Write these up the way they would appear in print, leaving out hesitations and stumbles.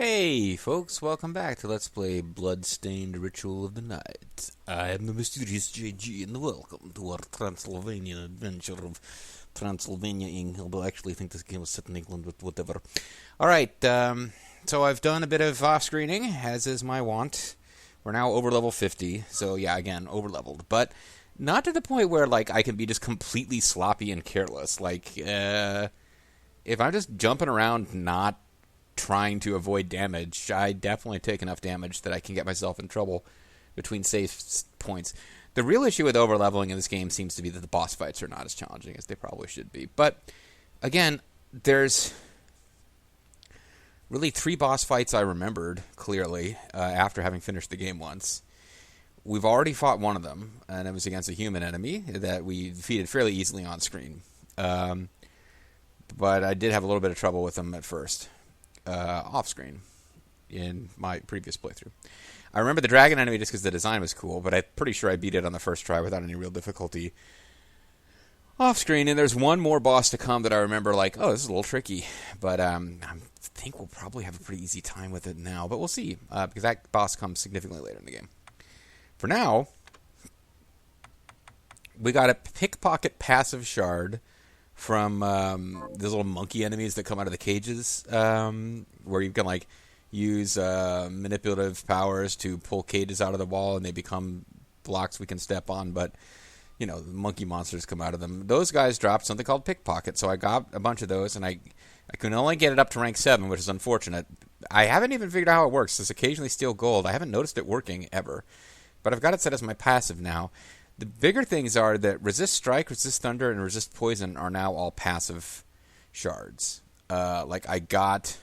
Hey folks, welcome back to Let's Play Bloodstained Ritual of the Night. I am the mysterious JG and welcome to our Transylvanian adventure of Transylvania-ing, although I actually think this game was set in England, but whatever. Alright, so I've done a bit of off-screening, as is my wont. We're now over level 50, so yeah, again, over-leveled, but not to the point where, like, I can be just completely sloppy and careless. Like, if I'm just jumping around not trying to avoid damage, I definitely take enough damage that I can get myself in trouble between save points. The real issue with overleveling in this game seems to be that the boss fights are not as challenging as they probably should be. But, again, there's really 3 boss fights I remembered clearly after having finished the game once. We've already fought one of them, and it was against a human enemy that we defeated fairly easily on screen. But I did have a little bit of trouble with them at first. Off-screen in my previous playthrough. I remember the dragon enemy just because the design was cool, but I'm pretty sure I beat it on the first try without any real difficulty off-screen, and there's one more boss to come that I remember like, oh, this is a little tricky, but I think we'll probably have a pretty easy time with it now, but we'll see, because that boss comes significantly later in the game. For now, we got a Pickpocket passive shard from these little monkey enemies that come out of the cages, where you can like use manipulative powers to pull cages out of the wall, and they become blocks we can step on. But you know, the monkey monsters come out of them. Those guys dropped something called Pickpocket, so I got a bunch of those, and I can only get it up to rank 7, which is unfortunate. I haven't even figured out how it works. It's occasionally steal gold. I haven't noticed it working ever, but I've got it set as my passive now. The bigger things are that Resist Strike, Resist Thunder, and Resist Poison are now all passive shards. Like, I got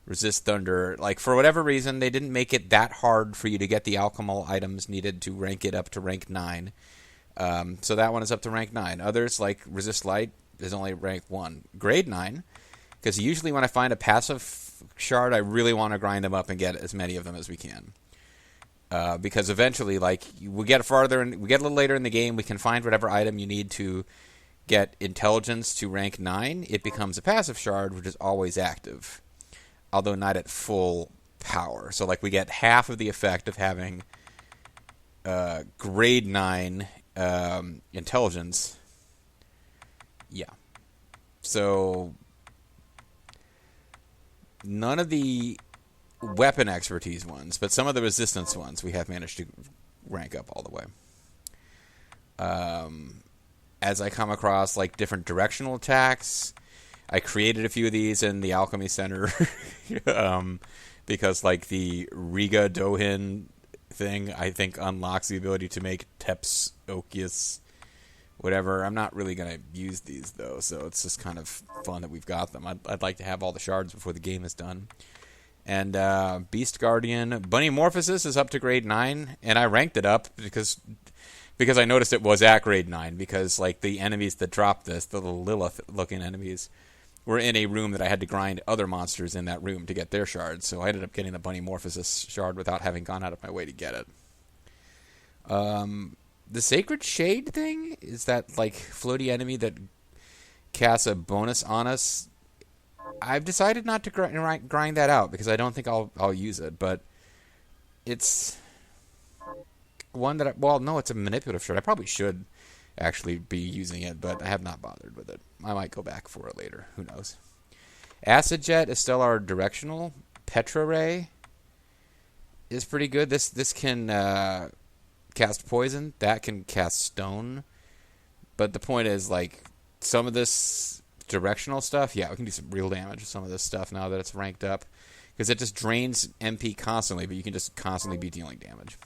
Resist Thunder. Like, for whatever reason, they didn't make it that hard for you to get the alchemical items needed to rank it up to rank 9. So that one is up to rank 9. Others, like Resist Light, is only rank 1. Grade 9, because usually when I find a passive shard, I really want to grind them up and get as many of them as we can. Because eventually, like, we get farther and we get a little later in the game, we can find whatever item you need to get intelligence to rank 9. It becomes a passive shard, which is always active, although not at full power. So, like, we get half of the effect of having grade 9 intelligence. Yeah. So, none of the weapon expertise ones, but some of the resistance ones we have managed to rank up all the way. As I come across like different directional attacks, I created a few of these in the Alchemy Center because like the Riga Dohin thing I think unlocks the ability to make Teps Okius whatever. I'm not really going to use these though, so it's just kind of fun that we've got them. I'd like to have all the shards before the game is done. And Beast Guardian Bunnymorphosis is up to grade 9, and I ranked it up because I noticed it was at grade 9, because like the enemies that dropped this, the little Lilith-looking enemies, were in a room that I had to grind other monsters in that room to get their shards, so I ended up getting the Bunnymorphosis shard without having gone out of my way to get it. The Sacred Shade thing is that like floaty enemy that casts a bonus on us. I've decided not to grind that out because I don't think I'll use it, but it's one that it's a manipulative shard. I probably should actually be using it, but I have not bothered with it. I might go back for it later. Who knows? Acid Jet is still our directional. Petra Ray is pretty good. This can cast poison. That can cast stone. But the point is, like, some of this directional stuff, yeah, we can do some real damage with some of this stuff now that it's ranked up, because it just drains MP constantly, but you can just constantly be dealing damage.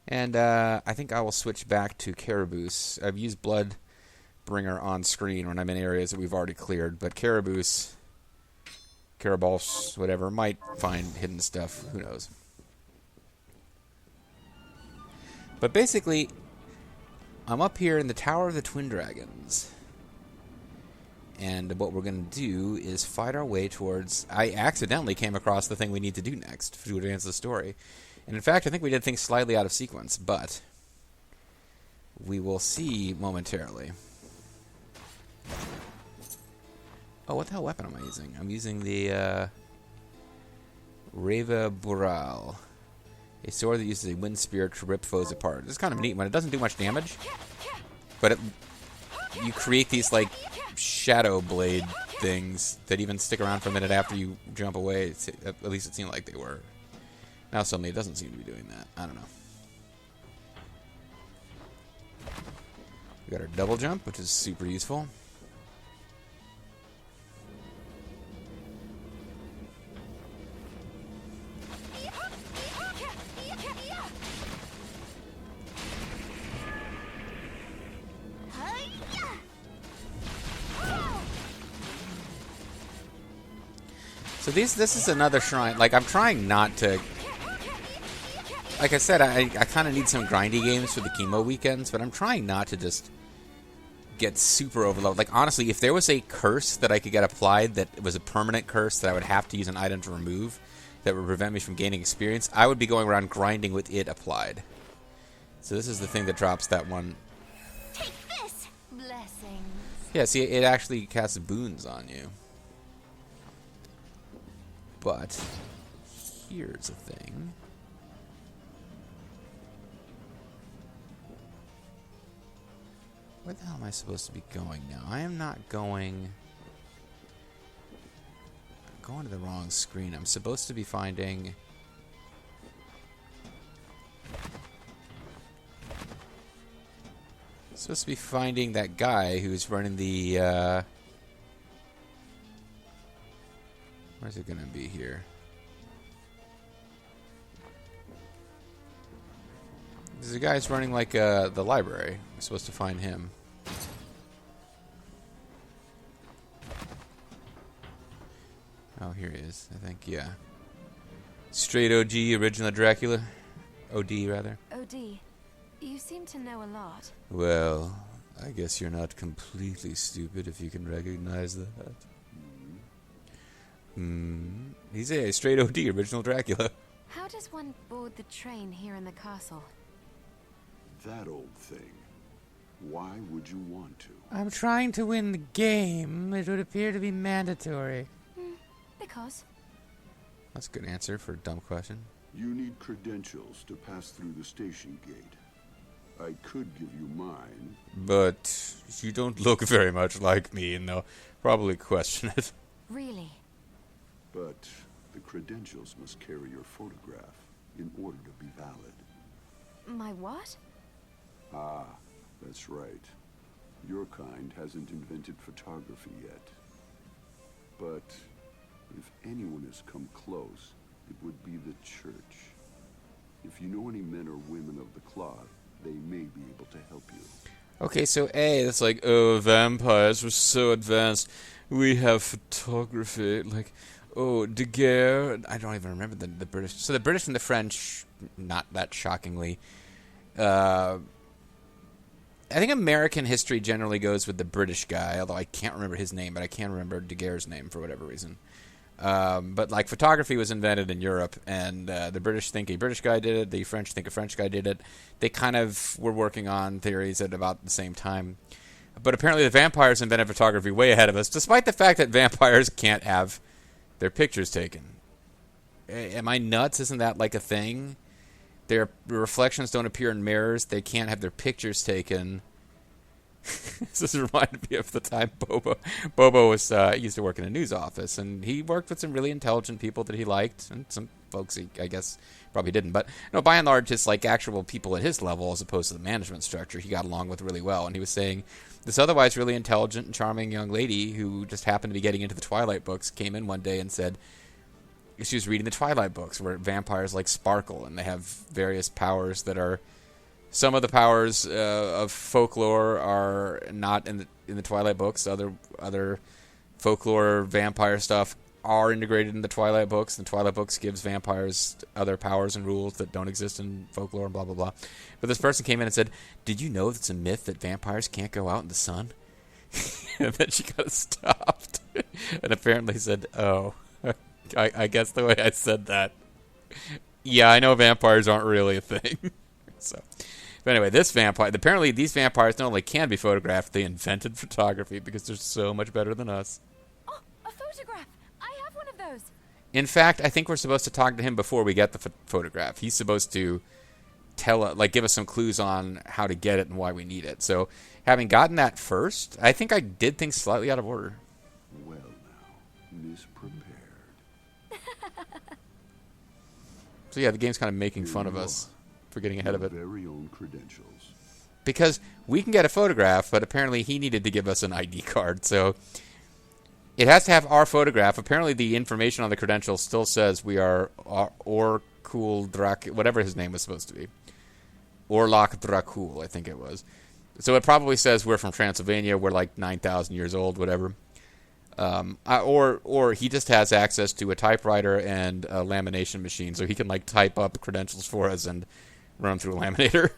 And I think I will switch back to Caraboose. I've used Bloodbringer on screen when I'm in areas that we've already cleared, but Caraboose, whatever, might find hidden stuff. Who knows? But basically, I'm up here in the Tower of the Twin Dragons. And what we're going to do is fight our way towards... I accidentally came across the thing we need to do next to advance the story. And in fact, I think we did things slightly out of sequence, but we will see momentarily. Oh, what the hell weapon am I using? I'm using the Reva Boral. A sword that uses a wind spear to rip foes apart. This is kind of neat when it doesn't do much damage, but you create these like shadow blade things that even stick around for a minute after you jump away. At least it seemed like they were. Now suddenly it doesn't seem to be doing that. I don't know. We got our double jump, which is super useful. So this is another shrine. Like, I'm trying not to... Like I said, I kind of need some grindy games for the chemo weekends, but I'm trying not to just get super overloaded. Like, honestly, if there was a curse that I could get applied that was a permanent curse that I would have to use an item to remove that would prevent me from gaining experience, I would be going around grinding with it applied. So this is the thing that drops that one. Take this! Blessings. Yeah, see, it actually casts boons on you. But here's the thing. Where the hell am I supposed to be going now? I am not going... I'm going to the wrong screen. I'm supposed to be finding... supposed to be finding that guy who's running the... Where's it gonna be here? There's a guy who's running like the library. We're supposed to find him. Oh, here he is. I think, yeah. Straight OG, original Dracula. OD, rather. OD, you seem to know a lot. Well, I guess you're not completely stupid if you can recognize that. He's a straight OD, original Dracula. How does one board the train here in the castle? That old thing. Why would you want to? I'm trying to win the game. It would appear to be mandatory. Because? That's a good answer for a dumb question. You need credentials to pass through the station gate. I could give you mine. But you don't look very much like me, and they'll probably question it. Really? But the credentials must carry your photograph in order to be valid. My what? Ah, that's right. Your kind hasn't invented photography yet. But if anyone has come close, it would be the church. If you know any men or women of the cloth, they may be able to help you. Okay, so A, that's like, oh, vampires were so advanced. We have photography. Like, oh, de guerre. I don't even remember the British. So the British and the French, not that shockingly. I think American history generally goes with the British guy, although I can't remember his name, but I can remember de Guerre's name for whatever reason. But like photography was invented in Europe, and the British think a British guy did it. The French think a French guy did it. They kind of were working on theories at about the same time. But apparently the vampires invented photography way ahead of us, despite the fact that vampires can't have their pictures taken. Am I nuts? Isn't that like a thing? Their reflections don't appear in mirrors. They can't have their pictures taken. This reminded me of the time Bobo was used to work in a news office, and he worked with some really intelligent people that he liked, and some folks he, I guess, probably didn't. But no, by and large, just like actual people at his level, as opposed to the management structure, he got along with really well. And he was saying this otherwise really intelligent and charming young lady who just happened to be getting into the Twilight books came in one day and said she was reading the Twilight books where vampires like sparkle and they have various powers that are. Some of the powers of folklore are not in the Twilight books. Other folklore vampire stuff are integrated in the Twilight books. The Twilight books gives vampires other powers and rules that don't exist in folklore and blah, blah, blah. But this person came in and said, did you know it's a myth that vampires can't go out in the sun? And then she got stopped. And apparently said, oh, I guess the way I said that. Yeah, I know vampires aren't really a thing. So, but anyway, apparently these vampires not only can be photographed, they invented photography because they're so much better than us. Oh, a photograph! I have one of those. In fact, I think we're supposed to talk to him before we get the photograph. He's supposed to give us some clues on how to get it and why we need it. So, having gotten that first, I think I did things slightly out of order. Well now, misprepared. So yeah, the game's kind of making fun of us for getting ahead of it. Very own credentials. Because we can get a photograph, but apparently he needed to give us an ID card, so it has to have our photograph. Apparently the information on the credentials still says we are Orkul Drak, whatever his name was supposed to be. Orlok Drakul, I think it was. So it probably says we're from Transylvania, we're like 9,000 years old, whatever. Or he just has access to a typewriter and a lamination machine, so he can like type up credentials for us and run them through a laminator.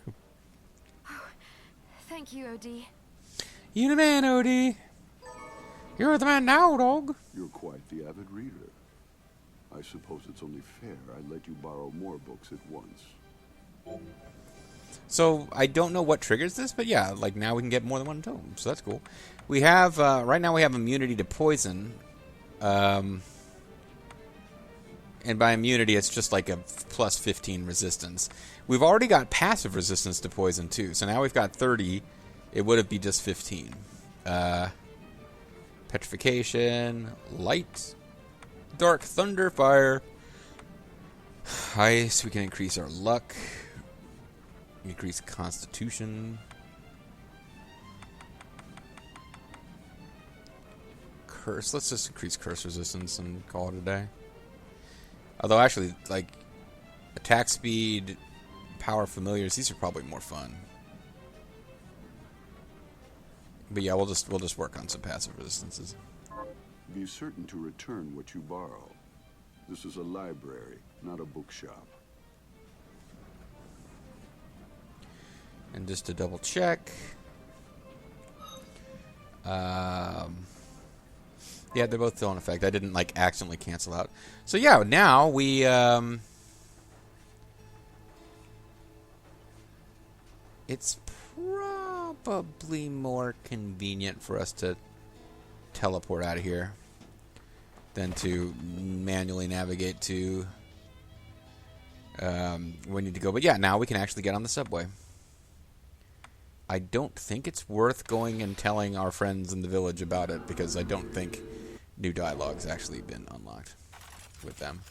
Thank you, OD. You the man, OD. You're the man now, dog. You're quite the avid reader. I suppose it's only fair I'd let you borrow more books at once. So I don't know what triggers this, but yeah, like now we can get more than one tome, so that's cool. We have right now we have immunity to poison, and by immunity it's just like a plus 15 resistance. We've already got passive resistance to poison too, so now we've got 30. It would be just 15. Petrification, light, dark, thunder, fire, ice. We can increase our luck. Increase constitution. Curse. Let's just increase curse resistance and call it a day. Although actually, like, attack speed, power familiars, these are probably more fun. But yeah, we'll just work on some passive resistances. Be certain to return what you borrow. This is a library, not a bookshop. And just to double check. Yeah, they're both still in effect. I didn't like accidentally cancel out. So yeah, now we it's probably more convenient for us to teleport out of here than to manually navigate to where we need to go. But yeah, now we can actually get on the subway. I don't think it's worth going and telling our friends in the village about it, because I don't think new dialogue's actually been unlocked with them.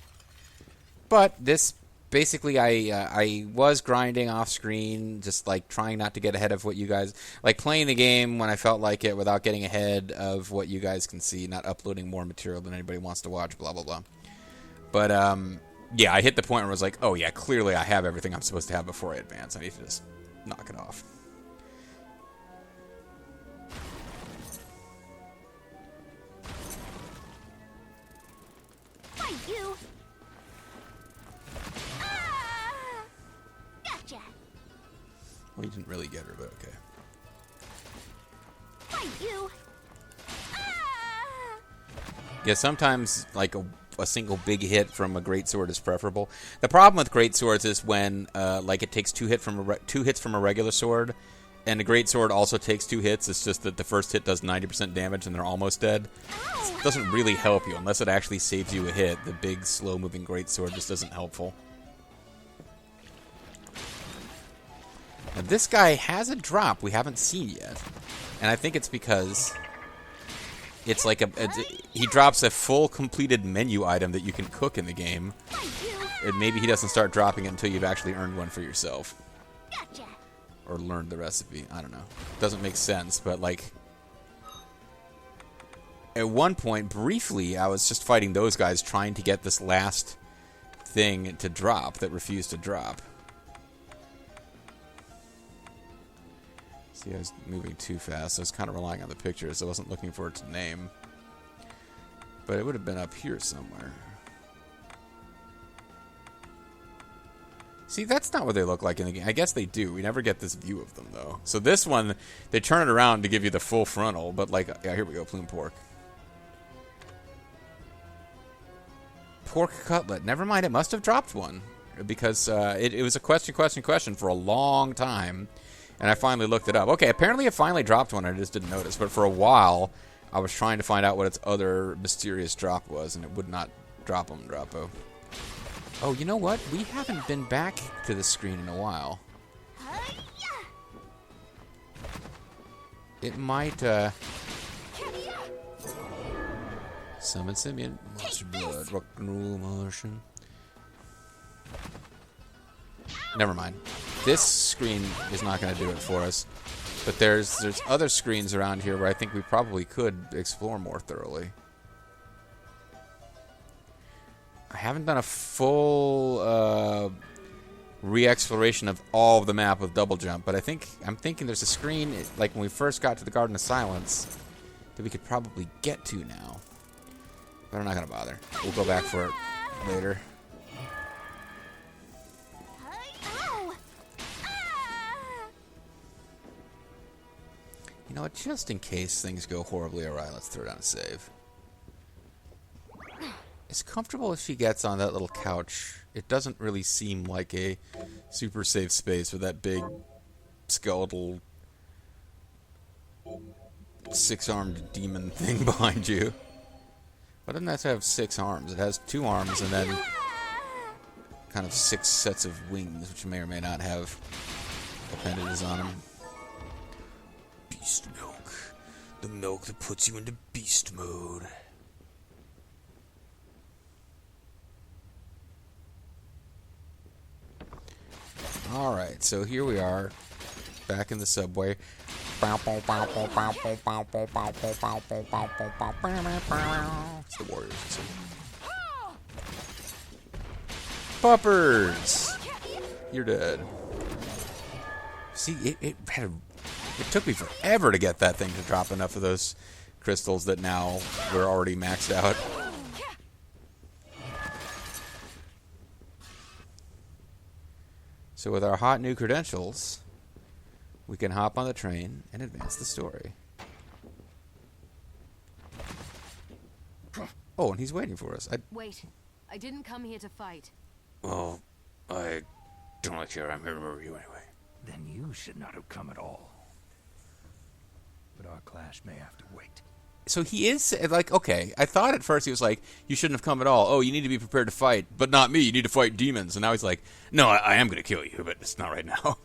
But this, basically, I was grinding off screen, just like trying not to get ahead of what you guys, like playing the game when I felt like it without getting ahead of what you guys can see, not uploading more material than anybody wants to watch, blah, blah, blah. But, yeah, I hit the point where I was like, oh yeah, clearly I have everything I'm supposed to have before I advance. I need to just knock it off. You. Ah! Gotcha. Well, you didn't really get her, but okay. Fight you. Ah! Yeah, sometimes like a single big hit from a greatsword is preferable. The problem with greatswords is when like it takes two hits from a regular sword, and the greatsword also takes 2 hits. It's just that the first hit does 90% damage and they're almost dead. It doesn't really help you unless it actually saves you a hit. The big, slow-moving greatsword just isn't helpful. Now, this guy has a drop we haven't seen yet, and I think it's because it's like he drops a full completed menu item that you can cook in the game, and maybe he doesn't start dropping it until you've actually earned one for yourself. Gotcha. Or learned the recipe. I don't know. Doesn't make sense, but like at one point, briefly, I was just fighting those guys trying to get this last thing to drop that refused to drop. See, I was moving too fast. I was kind of relying on the pictures. I wasn't looking for its name. But it would have been up here somewhere. See, that's not what they look like in the game. I guess they do. We never get this view of them, though. So this one, they turn it around to give you the full frontal, but like, yeah, here we go, plume pork. Pork cutlet. Never mind, it must have dropped one. Because it was a question for a long time, and I finally looked it up. Okay, apparently it finally dropped one, I just didn't notice. But for a while, I was trying to find out what its other mysterious drop was, and it would not drop them, Droppo. Oh, you know what? We haven't been back to the screen in a while. It might, Summon Simeon. Monster Blood. Rock and roll motion. Never mind. This screen is not going to do it for us. But there's other screens around here where I think we probably could explore more thoroughly. I haven't done a full re-exploration of all of the map with double jump, but I'm thinking there's a screen like when we first got to the Garden of Silence that we could probably get to now. But I'm not gonna bother. We'll go back for it later. You know what? Just in case things go horribly awry, let's throw down a save. As comfortable as she gets on that little couch, it doesn't really seem like a super safe space with that big skeletal 6-armed demon thing behind you. But it doesn't have 6 arms. It has 2 arms and then kind of 6 sets of wings, which may or may not have appendages on them. Beast milk. The milk that puts you into beast mode. Alright, so here we are, back in the subway. It's the Warriors. Puppers! You're dead. See, it took me forever to get that thing to drop enough of those crystals that now we're already maxed out. So with our hot new credentials, we can hop on the train and advance the story. Oh, and he's waiting for us. Wait, I didn't come here to fight. Well, I don't really care. I'm here to murder you anyway. Then you should not have come at all. But our clash may have to wait. So he is, like, okay, I thought at first he was like, you shouldn't have come at all. Oh, you need to be prepared to fight, but not me. You need to fight demons. And now he's like, no, I am going to kill you, but it's not right now.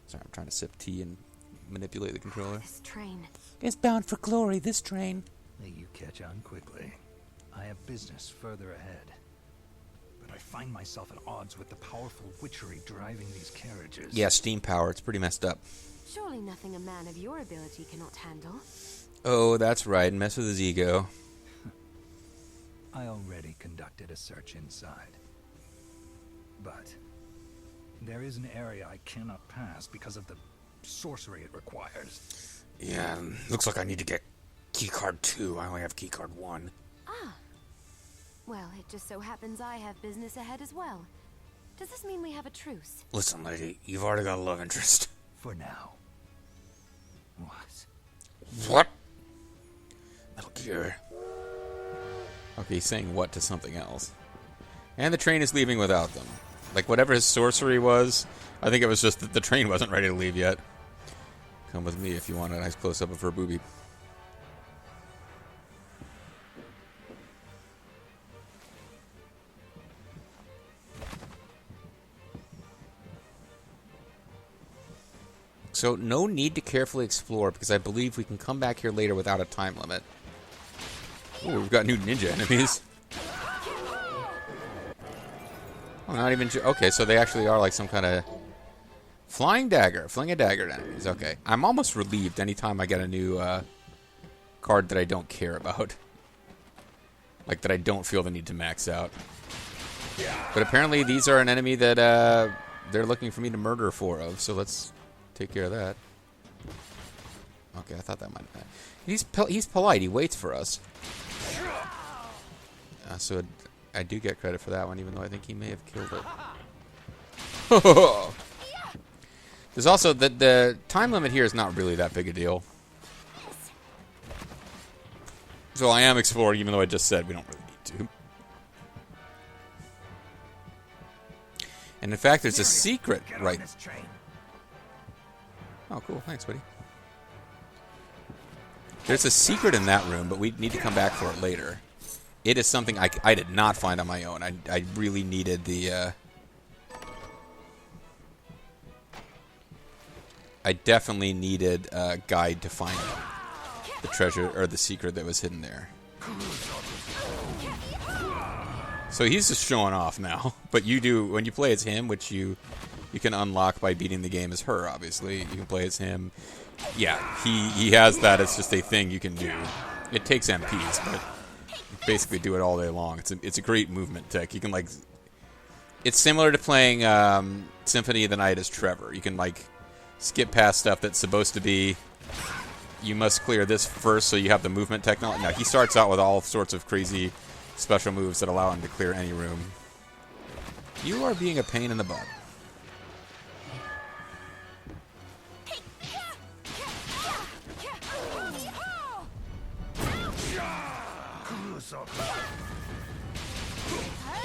Sorry, I'm trying to sip tea and manipulate the controller. This train. It's bound for glory, this train. May you catch on quickly. I have business further ahead. But I find myself at odds with the powerful witchery driving these carriages. Yeah, steam power. It's pretty messed up. Surely nothing a man of your ability cannot handle. Oh, that's right. Mess with his ego. I already conducted a search inside. But there is an area I cannot pass because of the sorcery it requires. Yeah, looks like I need to get keycard 2. I only have keycard 1. Ah. Well, it just so happens I have business ahead as well. Does this mean we have a truce? Listen, lady, you've already got a love interest. For now. What? What? Metal Gear. Okay, he's saying what to something else. And the train is leaving without them. Like, whatever his sorcery was, I think it was just that the train wasn't ready to leave yet. Come with me if you want a nice close-up of her boobie. So, no need to carefully explore, because I believe we can come back here later without a time limit. Oh, we've got new ninja enemies. Oh, not even... Okay, so they actually are like some kind of... Flying dagger. Fling a dagger at enemies. Okay. I'm almost relieved anytime I get a new card that I don't care about. Like, that I don't feel the need to max out. But apparently these are an enemy that they're looking for me to murder 4 of, so let's... take care of that. Okay, I thought that might have been... He's polite. He waits for us. So I do get credit for that one, even though I think he may have killed it. There's also... The time limit here is not really that big a deal. So I am exploring, even though I just said we don't really need to. And in fact, there's a secret right... Oh, cool. Thanks, buddy. There's a secret in that room, but we need to come back for it later. it is something I did not find on my own. I really needed the... I definitely needed a guide to find the treasure, or the secret that was hidden there. So he's just showing off now. But you do, when you play as him, which you can unlock by beating the game as her, obviously. You can play as him. Yeah, he has that. It's just a thing you can do. It takes MPs, but you basically do it all day long. It's a great movement tech. You can, like... It's similar to playing Symphony of the Night as Trevor. You can, like, skip past stuff that's supposed to be... You must clear this first so you have the movement technology. No, he starts out with all sorts of crazy special moves that allow him to clear any room. You are being a pain in the butt.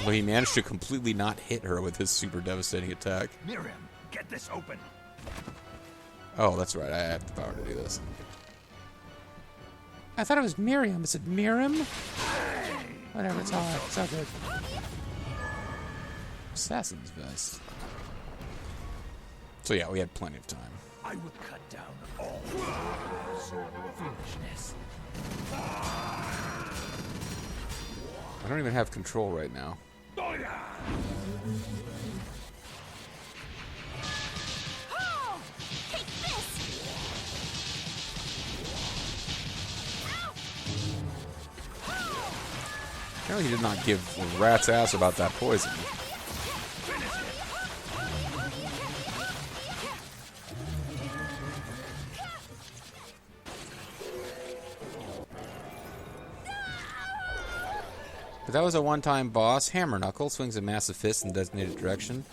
Well, he managed to completely not hit her with his super devastating attack. Miriam, get this open. Oh, that's right. I have the power to do this. I thought it was Miriam. Is it Miriam? Whatever, it's all right. It's all good. Assassin's Vest. So yeah, we had plenty of time. I would cut down all foolishness. I don't even have control right now. Apparently he did not give a rat's ass about that poison. But that was a one-time boss. Hammer Knuckle swings a massive fist in the designated direction.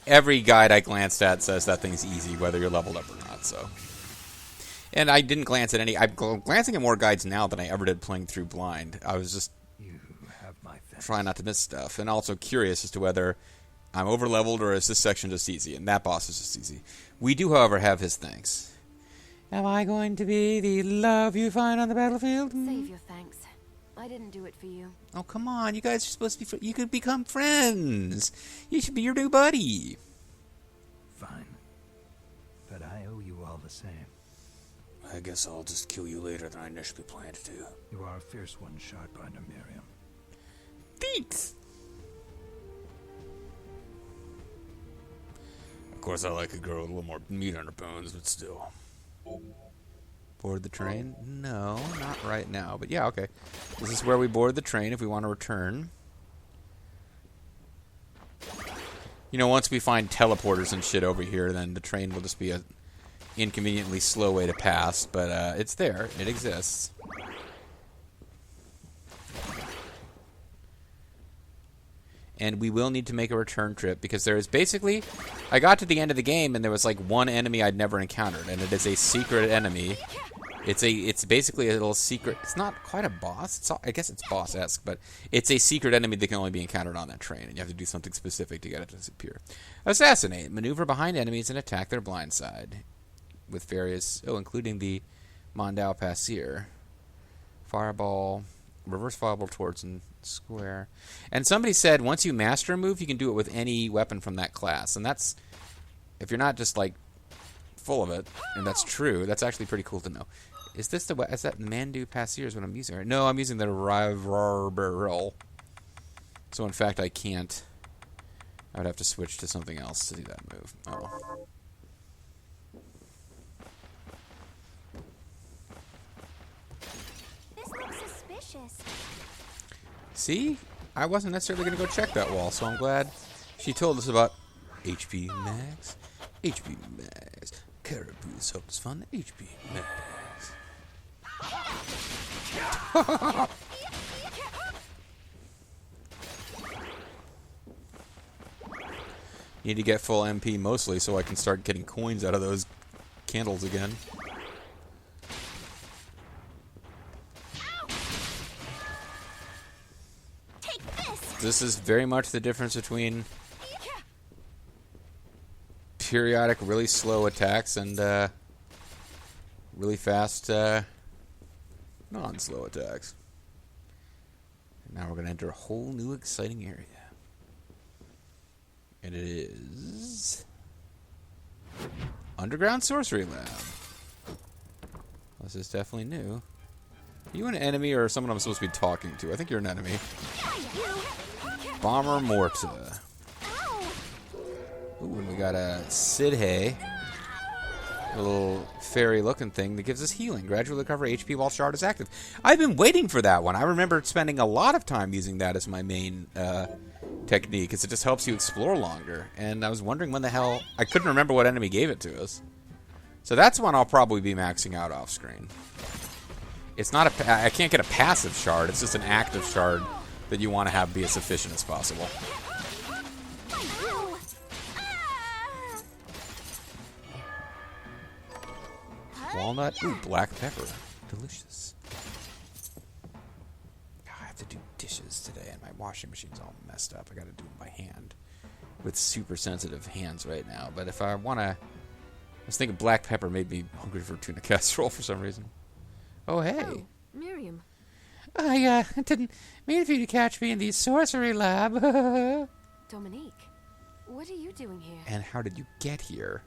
Every guide I glanced at says that thing's easy, whether you're leveled up or not, so... And I didn't glance at any... I'm glancing at more guides now than I ever did playing through blind. I was just trying not to miss stuff. And also curious as to whether I'm over-leveled or is this section just easy. And that boss is just easy. We do, however, have his thanks. Am I going to be the love you find on the battlefield? Save your thanks. I didn't do it for you. Oh, come on. You guys are supposed to be... You could become friends. You should be your new buddy. Fine. But I owe you all the same. I guess I'll just kill you later than I initially planned to do. You are a fierce one, Shardbinder Miriam. Thanks. Of course, I like a girl with a little more meat on her bones, but still. Board the train? No, not right now. But yeah, okay. This is where we board the train if we want to return. You know, once we find teleporters and shit over here, then the train will just be a inconveniently slow way to pass. But it's there. It exists. And we will need to make a return trip because there is basically... I got to the end of the game and there was like one enemy I'd never encountered. And it is a secret enemy. It's basically a little secret... It's not quite a boss. I guess it's boss-esque, but it's a secret enemy that can only be encountered on that train. And you have to do something specific to get it to disappear. Assassinate. Maneuver behind enemies and attack their blind side. With various... Oh, including the Mondao Passier. Fireball... Reverse fireball towards and square. And somebody said once you master a move, you can do it with any weapon from that class. And that's, if you're not just like full of it, and that's true, that's actually pretty cool to know. Is this the is that Mandu Passier is what I'm using? Right? No, I'm using the Rivarbaril. So in fact, I can't. I would have to switch to something else to do that move. Oh. See? I wasn't necessarily going to go check that wall, so I'm glad she told us about HP Max. HP Max. Caribou's Hope is fun. HP Max. Need to get full MP mostly so I can start getting coins out of those candles again. This is very much the difference between periodic, really slow attacks and really fast, non-slow attacks. Now we're going to enter a whole new exciting area. And it is... Underground Sorcery Lab. This is definitely new. Are you an enemy or someone I'm supposed to be talking to? I think you're an enemy. Bomber Morta. Ooh, and we got a Sidhe. A little fairy-looking thing that gives us healing. Gradually recover HP while Shard is active. I've been waiting for that one. I remember spending a lot of time using that as my main technique, because it just helps you explore longer. And I was wondering when the hell... I couldn't remember what enemy gave it to us. So that's one I'll probably be maxing out off-screen. It's not a... I can't get a passive Shard. It's just an active Shard that you want to have be as efficient as possible. Walnut. Ooh, black pepper. Delicious. I have to do dishes today, and my washing machine's all messed up. I gotta do it by hand. With super sensitive hands right now. But if I wanna... I was thinking black pepper made me hungry for tuna casserole for some reason. Oh, hey. Oh, Miriam. I didn't mean for you to catch me in the sorcery lab. Dominique, what are you doing here? And how did you get here?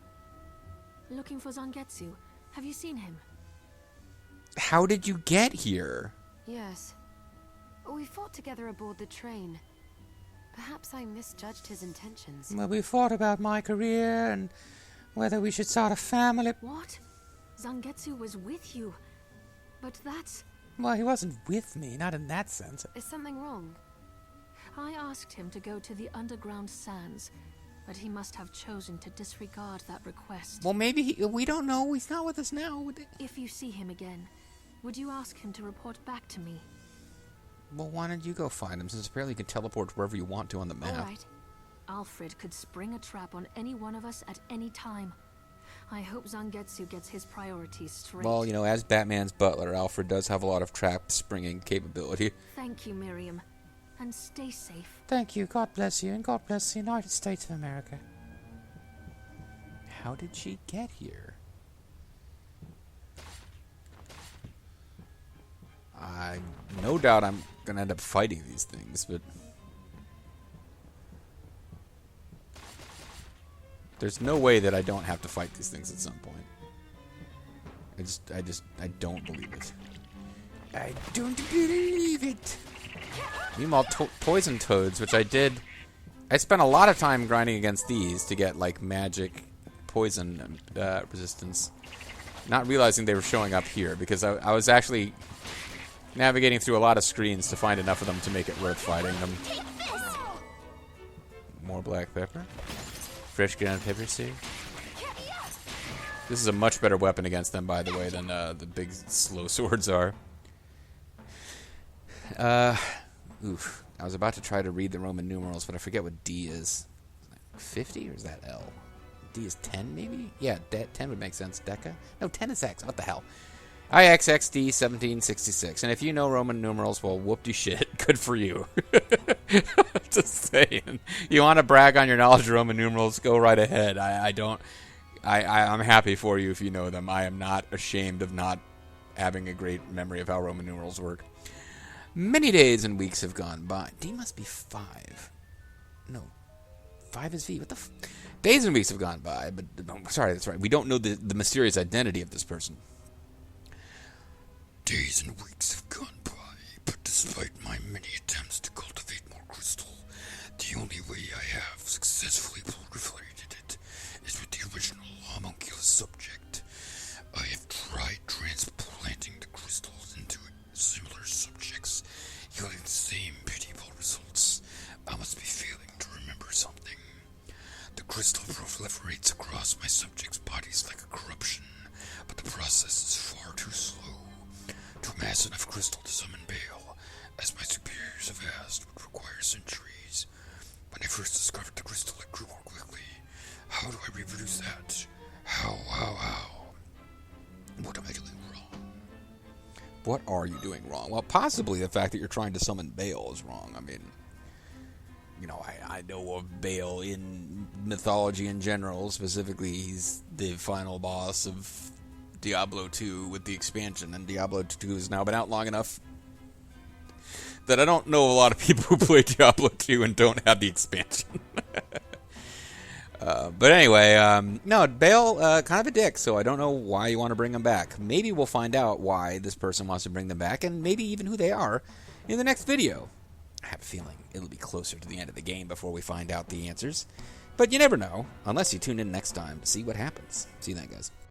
Looking for Zangetsu. Have you seen him? How did you get here? Yes. We fought together aboard the train. Perhaps I misjudged his intentions. Well, we fought about my career and whether we should start a family. What? Zangetsu was with you. But that's... Well, he wasn't with me, not in that sense. Is something wrong? I asked him to go to the underground sands, but he must have chosen to disregard that request. Well, maybe we don't know. He's not with us now. If you see him again, would you ask him to report back to me? Well, why don't you go find him, since apparently you can teleport wherever you want to on the map. All right. Alfred could spring a trap on any one of us at any time. I hope Zangetsu gets his priorities straight. Well, you know, as Batman's butler, Alfred does have a lot of trap springing capability. Thank you, Miriam. And stay safe. Thank you. God bless you, and God bless the United States of America. How did she get here? No doubt I'm going to end up fighting these things, but... There's no way that I don't have to fight these things at some point. I don't believe it. I don't believe it. Meanwhile, poison toads, which I did... I spent a lot of time grinding against these to get, like, magic poison resistance. Not realizing they were showing up here, because I was actually navigating through a lot of screens to find enough of them to make it worth fighting them. More black pepper. Fresh ground pepper seed. This is a much better weapon against them, by the way, than the big slow swords are. Oof. I was about to try to read the Roman numerals, but I forget what D is. 50 or is that L? D is 10, maybe? Yeah, 10 would make sense. Deca? No, 10 is X. What the hell? IXXD 1766. And if you know Roman numerals, well, whoop-de-shit. Good for you. Just saying. You want to brag on your knowledge of Roman numerals? Go right ahead. I'm happy for you if you know them. I am not ashamed of not having a great memory of how Roman numerals work. Many days and weeks have gone by. D must be 5. No. 5 is V. What the days and weeks have gone by, but... sorry, that's right. We don't know the mysterious identity of this person. Days and weeks have gone by, but despite my many attempts to cultivate more crystal, the only way I have successfully proliferated it is with the original homunculus subject. I have tried transplanting the crystals into similar subjects, yielding the same pitiable results. I must be failing to remember something. The crystal proliferates across my subjects' bodies like a corruption, but the process is far too slow. To amass enough crystal to summon Bale, as my superiors have asked, would require centuries. When I first discovered the crystal, it grew more quickly. How do I reproduce that? How? What am I doing wrong? What are you doing wrong? Well, possibly the fact that you're trying to summon Bale is wrong. I mean, you know, I know of Bale in mythology in general. Specifically, he's the final boss of Diablo 2 with the expansion, and Diablo 2 has now been out long enough that I don't know a lot of people who play Diablo 2 and don't have the expansion. But anyway, no, Bale, kind of a dick, so I don't know why you want to bring him back. Maybe we'll find out why this person wants to bring them back, and maybe even who they are in the next video. I have a feeling it'll be closer to the end of the game before we find out the answers. But you never know, unless you tune in next time to see what happens. See you then, guys.